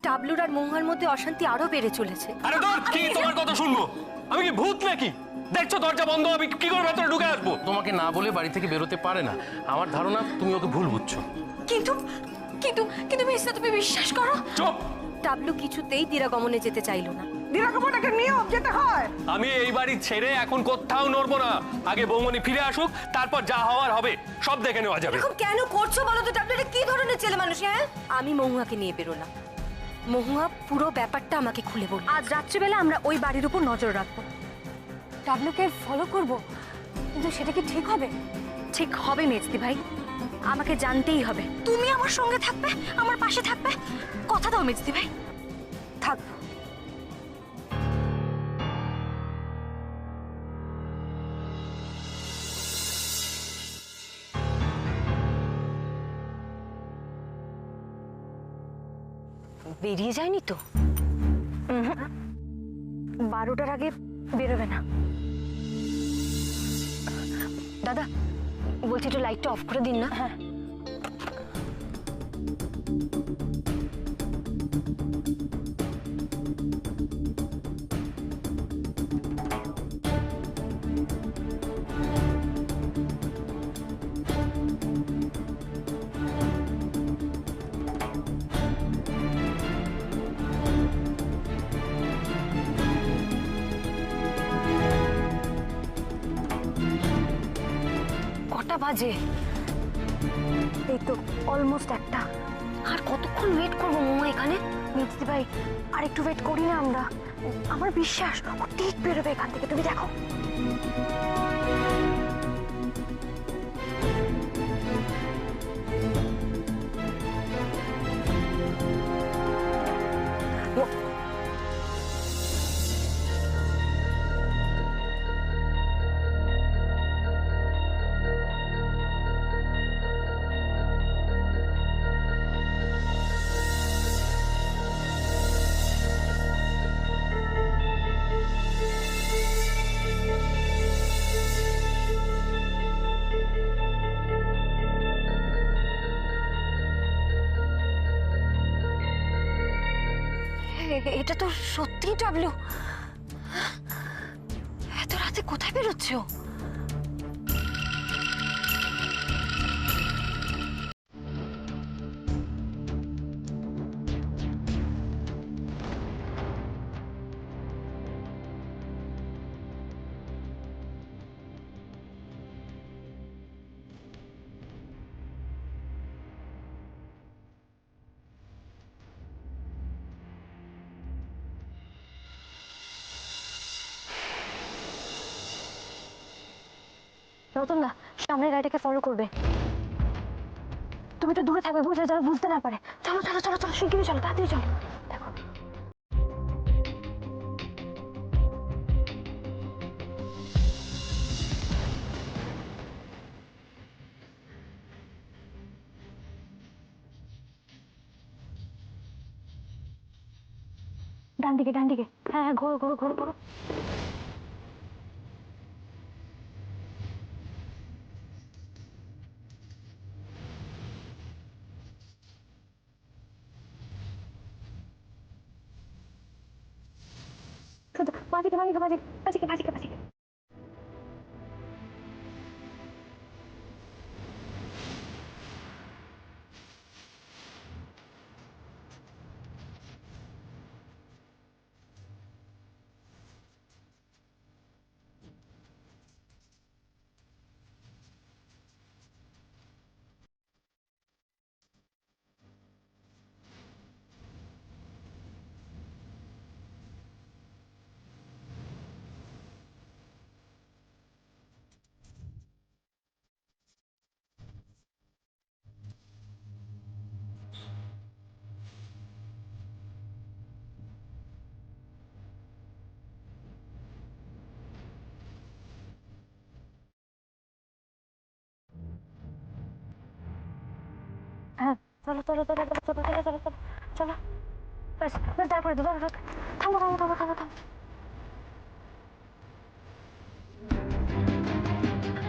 টাবলুর আর মহুয়ার মধ্যে অশান্তি আরো বেড়ে চলেছে। আরে ধর, কি তোমার কথা শুনবো? আমি কি ভূত নাকি? দেখছো দরজা বন্ধ, আমি কি করে ভেতরে ঢুকে আসবো? তোমাকে না বলে বাড়ি থেকে বেরোতে পারে না। আমার ধারণা তুমি ওকে ভুল বুঝছো। কিন্তু কিন্তু কিন্তু মিস্টার, তুমি বিশ্বাস করো, চুপ। টাবলু কিছুতেই দিরাগমনে যেতে চাইলো না। দিরাগমনকে নিয়ম যেতে হয়। আমি এই বাড়ি ছেড়ে এখন কোথাও নড়বো না। আগে বৌমনি ফিরে আসুক, তারপর যা হওয়ার হবে সব দেখে নেওয়া যাবে। এখন কেন করছো বলো তো? টাবলু এটা কি ধরনের ছেলে মানুষ? হ্যাঁ, আমি মহুয়াকে নিয়ে বেরোলাম। মহুয়া পুরো ব্যাপারটা আমাকে খুলে বল। আজ রাত্রিবেলা আমরা ওই বাড়ির উপর নজর রাখবো, টাবলুকে ফলো করব। কিন্তু সেটা কি ঠিক হবে? ঠিক হবে মেজদি ভাই, আমাকে জানতেই হবে। তুমি আমার সঙ্গে থাকবে, আমার পাশে থাকবে, কথা দাও মেজদি ভাই। থাকবো। বেরিয়ে যায়নি তো? 12টার আগে বেরোবে না। দাদা বলছি, একটু লাইটটা অফ করে দিন না। হ্যাঁ। কটা বাজে? এই তো অলমোস্ট একটা। আর কতক্ষণ ওয়েট করবো মোমা এখানে? মিস্ত্রি ভাই, আর একটু ওয়েট করি না আমরা? আমার বিশ্বাস ও ঠিক বেরোবে এখান থেকে, তুমি দেখো। এটা তো সত্যিই টাবলু। এত রাতে কোথায় বেরোচ্ছ? রতন দা, সামনের গাড়িটাকে ফলো করবে। তুমি তো দূরে থাকবে, বুঝলে, যারা বুঝতে না পারে। চলো চলো চলো চলো, শিগগিরই চলো, তাড়াতাড়ি চলো। দেখো ডান দিকে, ডান দিকে। হ্যাঁ হ্যাঁ, ঘোরো ঘোরো ঘোরো ঘোরো। বাঁদিকে বাঁদিকে বাঁদিকে বাঁদিকে বাঁদিকে বাঁদিকে। হ্যাঁ, চলো চলো চলো চলো চলো চলো চলো চলো চলো। ব্যাস, তারপরে তো থামো থামো থামো থামো থামো।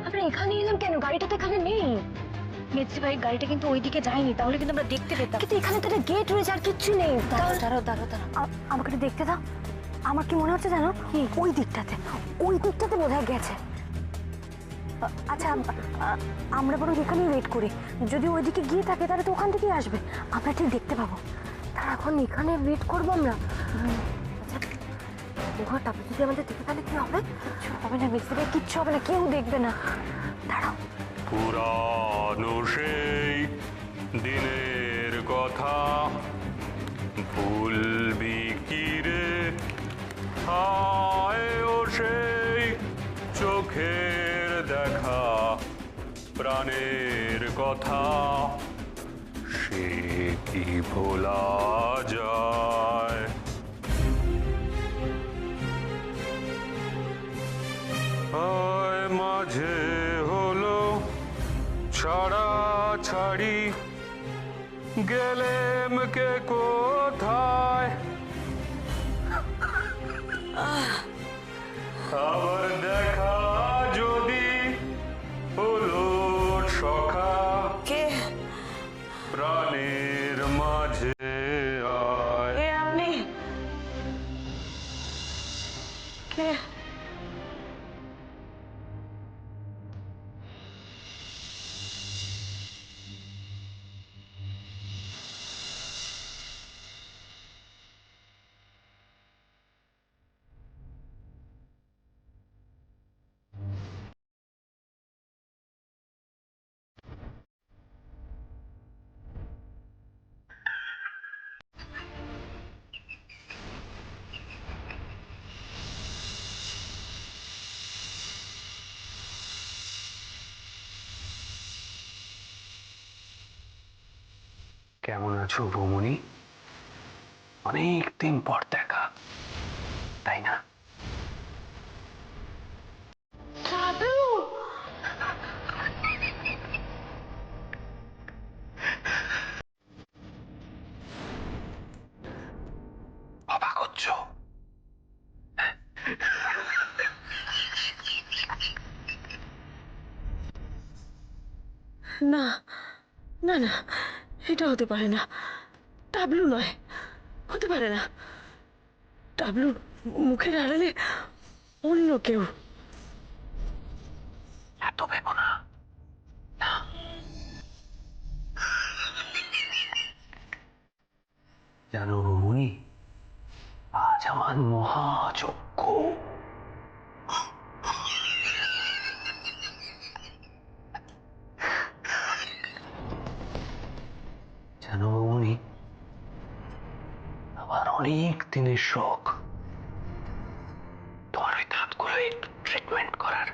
আমরা এখানে এলাম কেন? গাড়িটা তো এখানে নেই। মেজদি ভাই গাড়িটা কিন্তু ওইদিকে যায়নি, তাহলে কিন্তু আমরা দেখতে পেতাম। কিন্তু এখানে তো একটা গেট রয়েছে, আর কিচ্ছু নেই। দাঁড়াও দাঁড়াও দাঁড়াও দাঁড়াও, আমাকে একটু দেখতে দাও। আমার কি মনে হচ্ছে জানো, ওই দিকটাতে বোধহয় গেছে। আচ্ছা, আমরা বরং এখানেই ওয়েট করি। যদি ওইদিকে গিয়ে থাকে তাহলে তো ওখান থেকেই আসবে, আমরা ঠিক দেখতে পাবো। তার এখন এখানে ওয়েট করবো আমরা। আচ্ছা, তারপর যদি আমাদের দেখে তাহলে কি হবে? কিচ্ছু হবে না মিস্ত্রি ভাই, কিচ্ছু হবে না, কেউ দেখবে না। দাঁড়াও। পুরানো সেই দিনের কথা ভুলবি কি রে, হায় ও সেই চোখের দেখা প্রাণের কথা, সে কি ভোলা যায়? হায় মাঝে হলো ছাড়া ছাড়ি, গেলেম কে কোথায়, আবার দেখা যদি হলো সখা, কে প্রাণের মাঝে আয়। কে আপনি? কে? কেমন আছো বৌমনি? অনেক দিন পর দেখা, তাই না? অবাক হচ্ছ? না না না, এটা হতে পারে না। টাবলু নয়, হতে পারে না। টাবলুর মুখের আড়ালে অন্য কেউ। এত ভেবো না। জানো বৌমনি, আজ আমার মহাযজ্ঞ। জানো বৌমনি, আমার অনেক দিনের শখ তোমার ওই দাঁতগুলো একটু ট্রিটমেন্ট করার।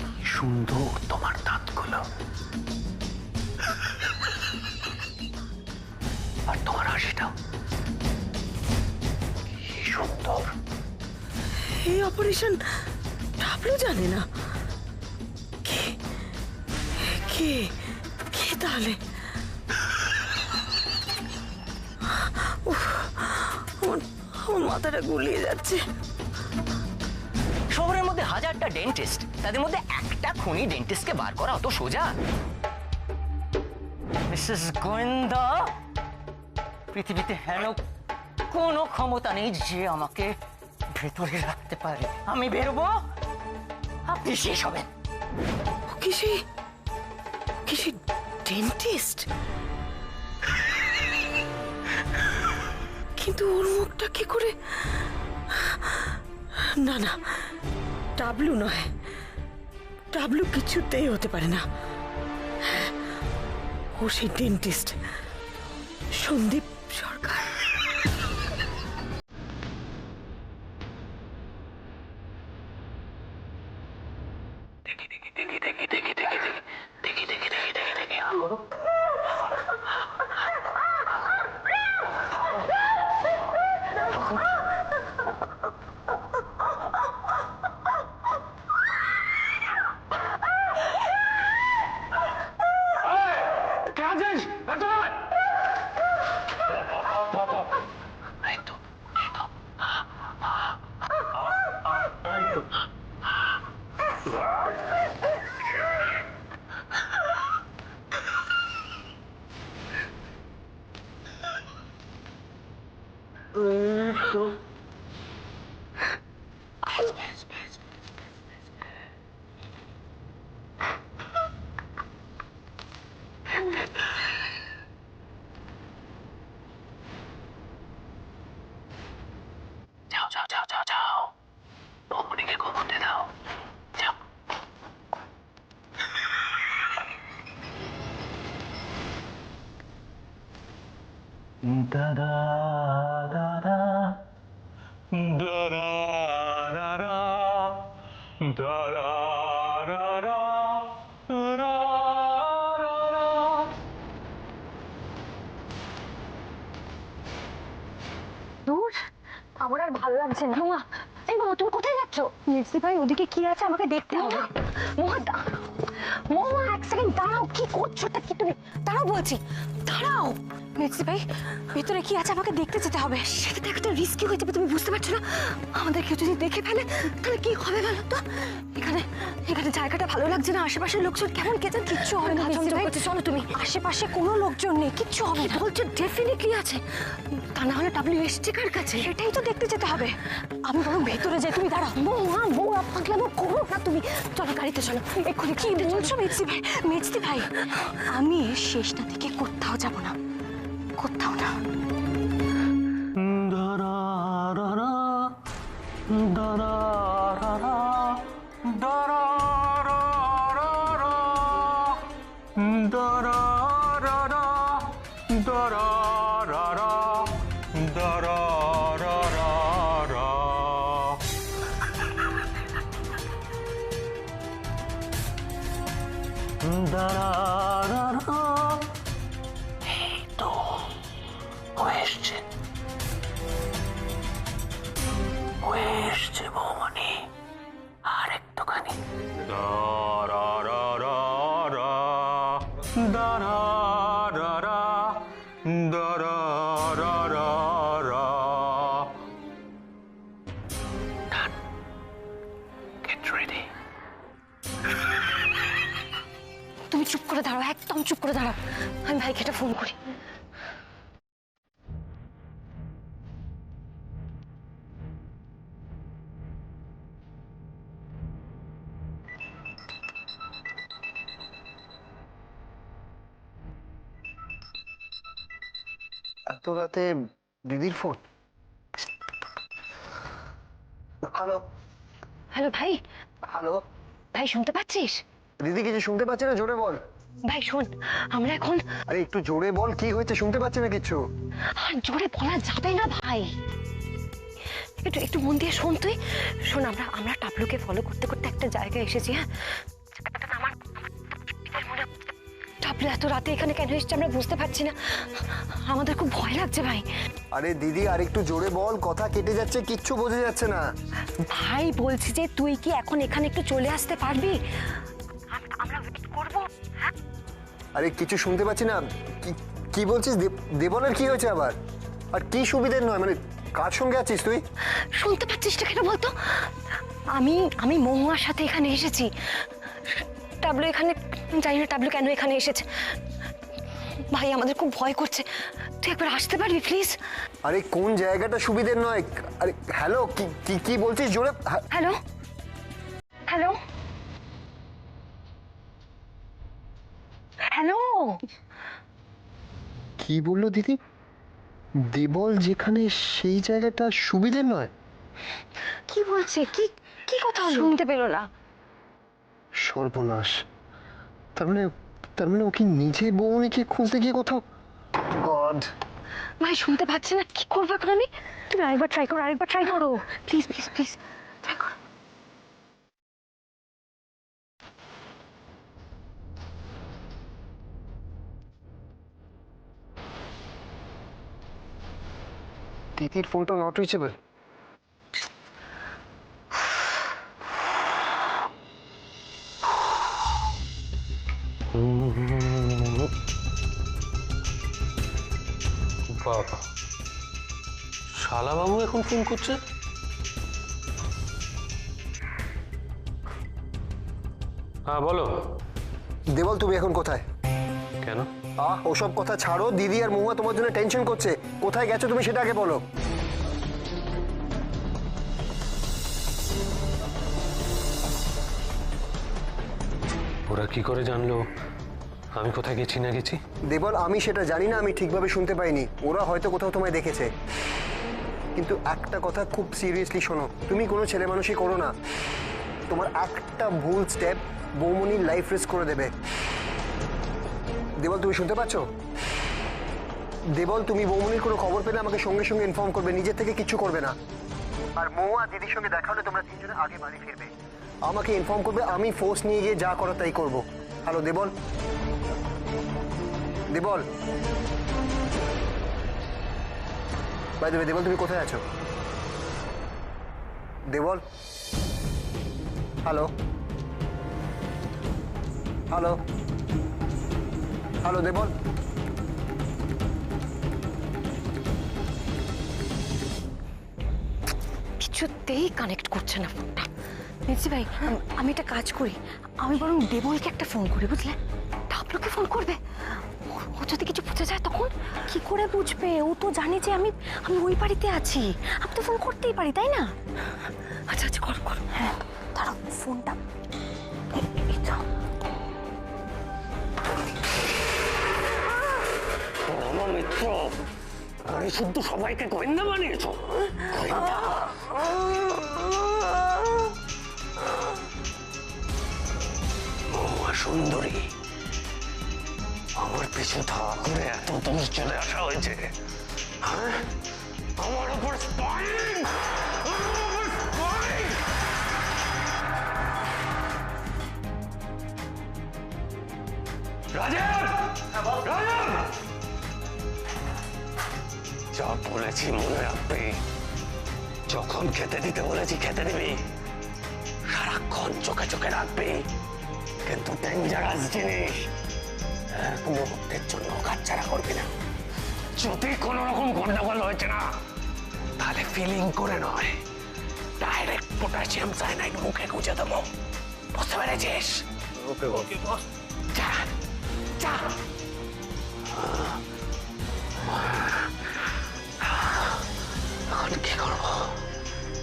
কি সুন্দর তোমার দাঁতগুলো, আর তোমার হাসিটাও কি সুন্দর। এই অপারেশন টাবলু জানে না? কে কে কে তাহলে? উফ, আমার মাথাটা গুলিয়ে যাচ্ছে। শহরের মধ্যে হাজারটা ডেন্টিস্ট, তাদের মধ্যে একটা খুনি ডেন্টিস্টকে বার করা অত সোজা? মিসেস গোয়েন্দা, পৃথিবীতে হেন কোনো ক্ষমতা নেই যে আমাকে ভেতরে রাখতে পারে। আমি বেরোবো, আপনি শেষ হবেন। ও কি সেই ডেন্টিস্ট? কিন্তু ওর মুখটা কি করে? না না, টাবলু নয়, টাবলু কিছুতেই হতে পারে না। ও সেই ডেন্টিস্ট সন্দীপ সরকার। দেখি দেখি দেখি দেখি দেখি দেখি দেখি দেখি দেখি দেখি দেখি দেখি যাও যাও যাও যাও যাও, বৌমনিকে ঘুমোতে দাও, যাও। দাদা দাদা দাদা দাদা দাদা দাদা দাদা। দূর আমার আর ভালো লাগছে না। মহুয়া, এই মহুয়া তুমি কোথায় যাচ্ছ? মির্জি ভাই ওদিকে কি আছে আমাকে দেখতে হবে। মহুয়া মহুয়া এক সেকেন্ড দাঁড়াও, কি করছো তা কি তুমি? দাঁড়াও বলছি, দাঁড়াও। মির্জি ভাই ভেতরে কি আছে আমাকে দেখতে যেতে হবে। সেটা তো একটা রিস্কি হয়ে যাবে, তুমি বুঝতে পারছো না? আমাদের কেউ যদি দেখে ফেলে তাহলে কি হবে বলো তো? এখানে এখানে জায়গাটা ভালো লাগছে না, আশেপাশের লোকজন কেমন কেমন। কিচ্ছু হবে না মির্জি ভাই, চলো তুমি। আশেপাশে কোনো লোকজন নেই, কিচ্ছু হবে না। বলছো ডেফিনেটলি আছে, তা না হলে ডাব্লিউ এসছে কার কাছে? সেটাই তো দেখতে যেতে হবে। আমি বরং ভেতরে যাই, তুমি দাঁড়াও। মহুয়া মহুয়া পাগলামো করো না তুমি, চলো গাড়িতে চলো এক্ষুনি। কি বলছো মেজদি ভাই? মেজদি ভাই আমি শেষটা থেকে কোথাও যাব না, কোথাও না। দাদা দাদা দাদা দাদা দাদা দাদা দাদা দাদা দাদা এই তো ও এসছে, ও এসছে বৌমনি। আর একটুখানি Get ready. তুমি চুপ করে দাঁড়াও, একদম চুপ করে দাঁড়াও। আমি ভাইকে একটা ফোন করি। এত রাতে দিদির ফোন? হ্যালো হ্যালো ভাই। হ্যালো ভাই শুনতে পাচ্ছিস? দিদি, কিছু শুনতে পাচ্ছি না, জোরে বল। ভাই শোন, আমরা এখন আরে একটু জোরে বল, কি হয়েছে? শুনতে পাচ্ছি না কিছু। আর জোরে বলা যাবে না ভাই, একটু একটু মন দিয়ে শোন তুই। শোন, আমরা আমরা টাবলুকে ফলো করতে করতে একটা জায়গায় এসেছি। হ্যাঁ, আমার মনে হচ্ছে টাবলু এত রাতে এখানে কেন এসেছে আমরা বুঝতে পারছি না। আমাদের খুব ভয় লাগছে ভাই। আরে দিদি, আর একটু জোরে বল, কথা কেটে যাচ্ছে, কিচ্ছু বোঝা যাচ্ছে না। ভাই বলছি যে তুই কি এখন এখানে একটু চলে আসতে পারবি? আমরা ওয়েট করব। হ্যাঁ, আরে কিছু শুনতে পাচ্ছি না। কি বলছিস? দেবনের কি হয়েছে আবার? আর কি সুবিধের নয়, মানে কার সঙ্গে আছিস তুই? শুনতে পাচ্ছিস না কেন বলতো? আমি মহুয়ার সাথে এখানে এসেছি। টাবলু এখানে, জানি না টাবলু কেন এখানে এসেছে। ভাই আমাদের খুব ভয় করছে, তুই একবার আসতে পারবি প্লিজ? আরে কোন জায়গাটা সুবিধের নয়? আরে হ্যালো, কি বলছিস? জোরে। Hello hello hello. কি বললো দিদি? দেবল যেখানে, সেই জায়গাটা সুবিধের নয়? কি বলছে? কি কি কথা শুনতে পেলো না? সর্বনাশ। তার মানে ও কি নিজে বৌমনিকে খুঁজতে গিয়ে কোথাও? গড। ভাই শুনতে পাচ্ছি না, কি করবো এখন আমি? তুমি আরেকবার ট্রাই করো প্লিজ প্লিজ প্লিজ, ট্রাই করো। দিদির ফোনটা নট রিচেবল। বাবা, শালাবাবু এখন ফোন করছে? হ্যাঁ বলো। দেবল তুমি এখন কোথায়? কেন? ওসব কথা ছাড়ো, দিদি আর মহুয়া তোমার জন্য টেনশন করছে। কোথায় গেছো তুমি সেটা আগে বলো। ওরা কি করে জানলো আমি কোথায় গেছি না গেছি? দেবল আমি সেটা জানি না, আমি ঠিকভাবে শুনতে পাইনি। ওরা হয়তো কোথাও তোমায় দেখেছে। কিন্তু একটা কথা খুব সিরিয়াসলি শোনো, তুমি কোনো ছেলে মানুষই করো না। তোমার একটা ভুল স্টেপ বৌমনির লাইফ রিস্ক করে দেবে। দেবল তুমি শুনতে পাচ্ছ? দেবল তুমি বৌমনির কোনো খবর পেলে আমাকে সঙ্গে সঙ্গে ইনফর্ম করবে, নিজের থেকে কিচ্ছু করবে না। আর মহুয়া দিদির সঙ্গে দেখা হলে তোমরা তিনজনে আগে বাড়ি ফিরবে, আমাকে ইনফর্ম করবে, আমি ফোর্স নিয়ে গিয়ে যা করো তাই করবো। Hello Debal? Debal, by the way Debal তুমি কোথায় আছো? Debal, hello hello hello Debal. কিছুতেই কানেক্ট করছে না ফোনটা। মির্জি ভাই, আমি একটা কাজ করি, আমি বরং দেবলকে একটা ফোন করি, বুঝলে? ডাবলুকে ফোন করবে। ও যদি কিছু বুঝে যায় তখন? কি করে বুঝবে? ও তো জানে যে আমি ওই বাড়িতে আছি। আমি তো ফোন করতেই পারি, তাই না? আচ্ছা আচ্ছা, করো করো। হ্যাঁ দাঁড়াও, ফোনটা এই তো। আমার মিত্র, আরে শুদ্ধ সবাইকে গোয়েন্দা বানিয়েছ। গোয়েন্দা? মহুয়া সুন্দরী, আমার পিছু ধাওয়া করে এত দূর চলে আসা হয়েছে। হ্যাঁ, আমার উপর স্পাইং! রাজেব! রাজেব! যা বলেছি মনে রাখবি, যখন খেতে দিতে বলেছি খেতে দিবি, সারাক্ষণ চোখে চোখে রাখবি। কিন্তু ডেঞ্জারাস জিনিস এক মুহূর্তের জন্য কাচ্চারা করবি না। যদি কোন রকম গন্ডগোল হয়েছে না, তাহলে ফিলিং করে নয়, ডাইরেক্ট পটাশিয়াম সায়ানাইড মুখে গুঁজে দেবো। বুঝতে পেরেছিস? ওকে ওকে বস। যা যা। এখন কি করব?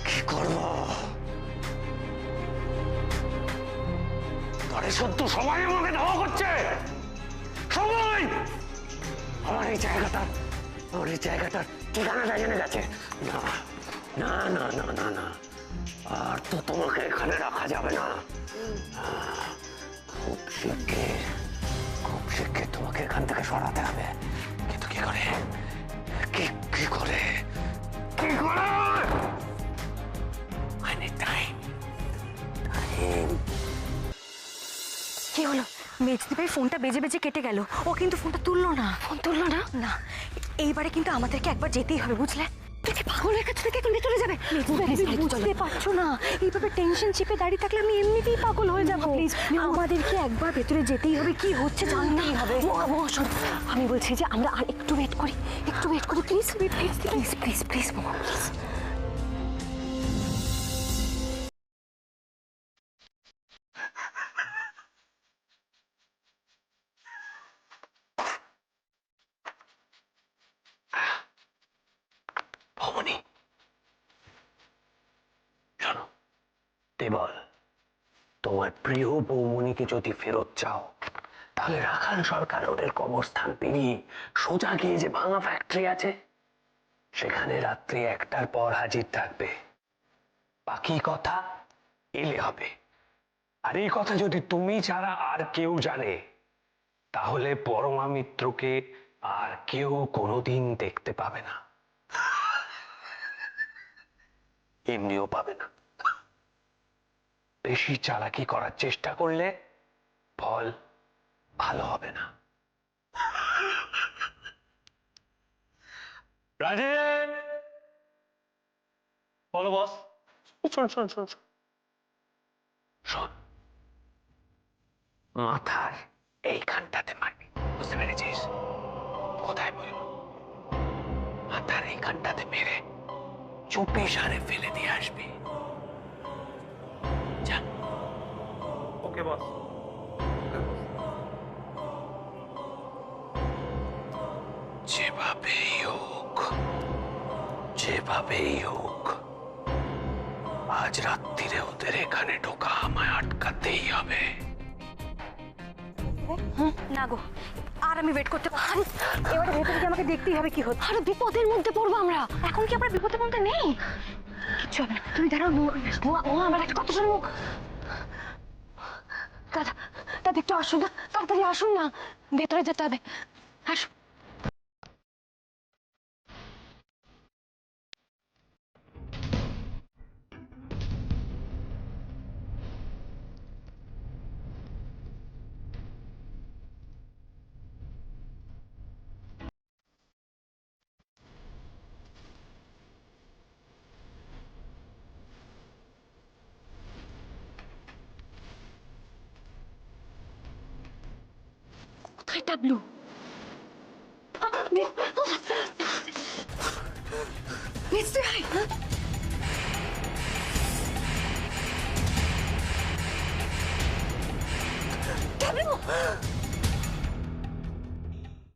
কি করব? ঘরে সত্য সবাই আমাকে ধাওয়া করছে, সবাই। আমার এই জায়গাটার ঠিকানাটা জেনে গেছে। না না না না না না, আর তো তোমাকে এখানে রাখা যাবে না। খুব শিগগির তোমাকে এখান থেকে সরাতে হবে। কিন্তু কি করে? কি করে? কি করে? I need time. কি হলো? মেজদি ভাই ফোনটা বেজে বেজে কেটে গেল। ও কিন্তু ফোনটা তুললো না। ফোন তুললো না? না, এইবারে কিন্তু আমাদেরকে একবার যেতেই হবে, বুঝলে? তুই কি পাগল হয়ে গেছো? দেখে তুমি চলে যাবে। বুঝতে পারছো না, এইভাবে টেনশন চেপে দাঁড়িয়ে থাকলে আমি এমনিতেই পাগল হয়ে যাবো। প্লিজ, আমাদেরকে একবার ভেতরে যেতেই হবে, কি হচ্ছে জানতেই হবে। আমি বলছি যে আমরা আর একটু ওয়েট করি, please please please please please please. Bhabani, শোনো দেবল, তোমার প্রিয় বৌমনিকে যদি ফেরত চাও, তাহলে রাখাল সরকার ওদের কবরস্থান পেরিয়ে সোজা গিয়ে যে ভাঙা ফ্যাক্টরি আছে, সেখানে রাত্রি 1টার পর হাজির থাকবে। বাকি কথা এলে হবে। আর এই কথা যদি তুমি ছাড়া আর কেউ জানে, তাহলে পরমা মিত্রকে আর কেউ কোনোদিন দেখতে পাবে না, এমনিও পাবে না। বেশি চালাকি করার চেষ্টা করলে ফল ভালো হবে না। রাজেন, বলো বস। শোন, মাথার এইখানটাতে মারবি, বুঝতে পেরেছিস? কোথায় বলবো? মাথার এইখানটাতে মেরে চুপে সারে ফেলে দিয়ে আসবি। যা। ওকে। ওকে বস। যেভাবেই হোক আজ রাত্রিরে ওদের এখানে ঢোকা আমায় আটকাতেই হবে। না গো, আর আমি ওয়েট করতে পারি। এবারে ভেতরে গিয়ে আমাকে দেখতেই হবে কি হচ্ছে। আরে বিপদের মধ্যে পড়বো আমরা। এখন কি আমরা বিপদের মধ্যে নেই? কিচ্ছু হবে না, তুমি দাঁড়াও। আমার একটা কথা শুনবো। দাদা দাদা একটু আসুন না, তাড়াতাড়ি আসুন না, ভেতরে যেতে হবে। আসুন। কোথায় টাবলু? মিস্টার ভাই, টাবলু